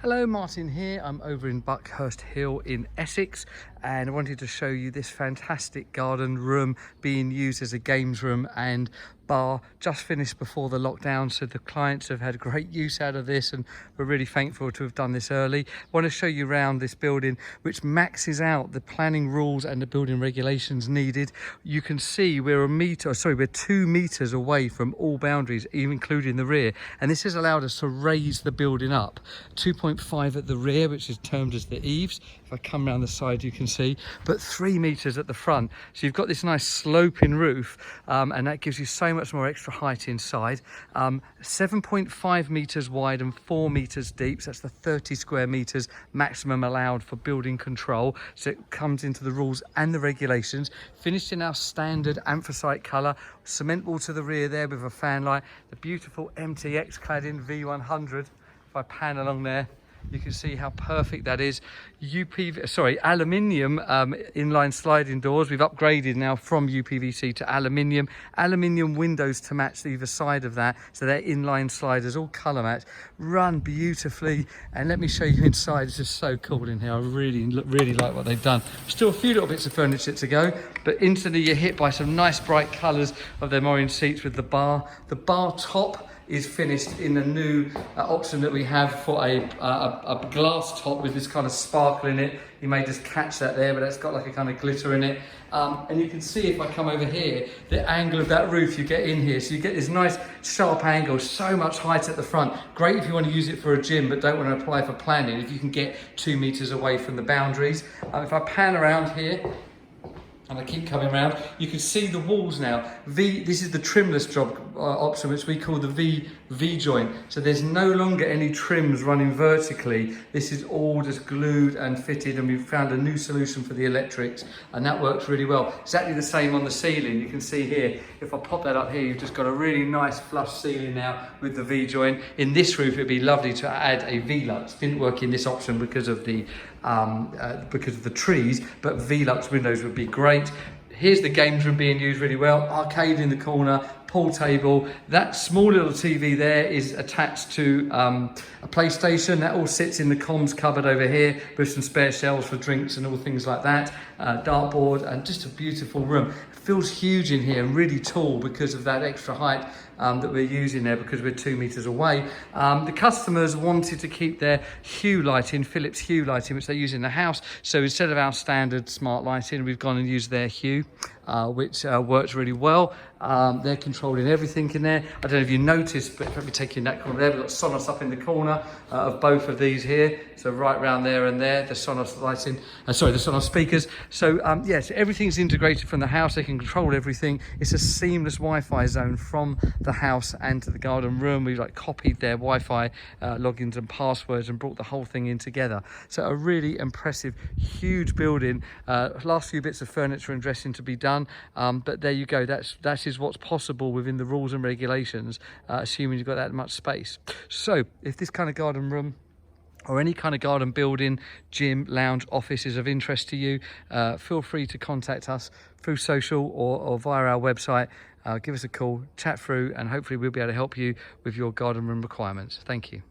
Hello, Martin here. I'm over in Buckhurst Hill in Essex, and I wanted to show you this fantastic garden room being used as a games room and bar. Just finished before the lockdown, so the clients have had great use out of this, and we're really thankful to have done this early. I want to show you around this building, which maxes out the planning rules and the building regulations needed. You can see we're 2 meters away from all boundaries, even including the rear, and this has allowed us to raise the building up 2.5 at the rear, which is termed as the eaves. If I come around the side, you can see, but 3 meters at the front. So you've got this nice sloping roof, and that gives you so much more extra height inside. 7.5 meters wide and 4 meters deep. So that's the 30 square meters maximum allowed for building control. So it comes into the rules and the regulations. Finished in our standard anthracite color, cement wall to the rear there with a fan light, the beautiful MTX cladding V100. If I pan along there, you can see how perfect that is. Aluminium inline sliding doors. We've upgraded now from UPVC to aluminium. Aluminium windows to match either side of that. So they're inline sliders, all colour match. Run beautifully. And let me show you inside. It's just so cool in here. I really like what they've done. Still a few little bits of furniture to go, but instantly you're hit by some nice bright colours of them orange seats with the bar. The bar top is finished in a new option that we have for a glass top with this kind of sparkle in it. You may just catch that there, but it's got like a kind of glitter in it. And you can see, if I come over here, the angle of that roof you get in here. So you get this nice sharp angle, so much height at the front. Great if you want to use it for a gym, but don't want to apply for planning, if you can get 2 meters away from the boundaries. If I pan around here, and I keep coming around, you can see the walls now. This is the trimless job option, which we call the V joint. So there's no longer any trims running vertically. This is all just glued and fitted, and we've found a new solution for the electrics, and that works really well. Exactly the same on the ceiling. You can see here, if I pop that up here, you've just got a really nice flush ceiling now with the V joint. In this roof, it'd be lovely to add a V-Lux. Didn't work in this option because of the trees, but V-Lux windows would be great. Here's the games room being used really well. Arcade in the corner, pool table. That small little TV there is attached to a PlayStation. That all sits in the comms cupboard over here with some spare shelves for drinks and all things like that. Dartboard, and just a beautiful room. It feels huge in here and really tall because of that extra height that we're using there, because we're 2 meters away. The customers wanted to keep their Hue lighting, Philips Hue lighting, which they use in the house. So instead of our standard smart lighting, we've gone and used their Hue, which works really well. They're controlling everything in there. I don't know if you noticed, but let me take you in that corner there. We've got Sonos up in the corner of both of these here. So right round there and there, the Sonos lighting, the Sonos speakers. So yes, everything's integrated from the house. They can control everything. It's a seamless Wi-Fi zone from the house and to the garden room. We copied their Wi-Fi logins and passwords and brought the whole thing in together. So a really impressive, huge building. Last few bits of furniture and dressing to be done, but there you go. That is what's possible within the rules and regulations, assuming you've got that much space. So if this kind of garden room or any kind of garden building, gym, lounge, office is of interest to you, feel free to contact us through social or via our website. Give us a call, chat through, and hopefully we'll be able to help you with your garden room requirements. Thank you.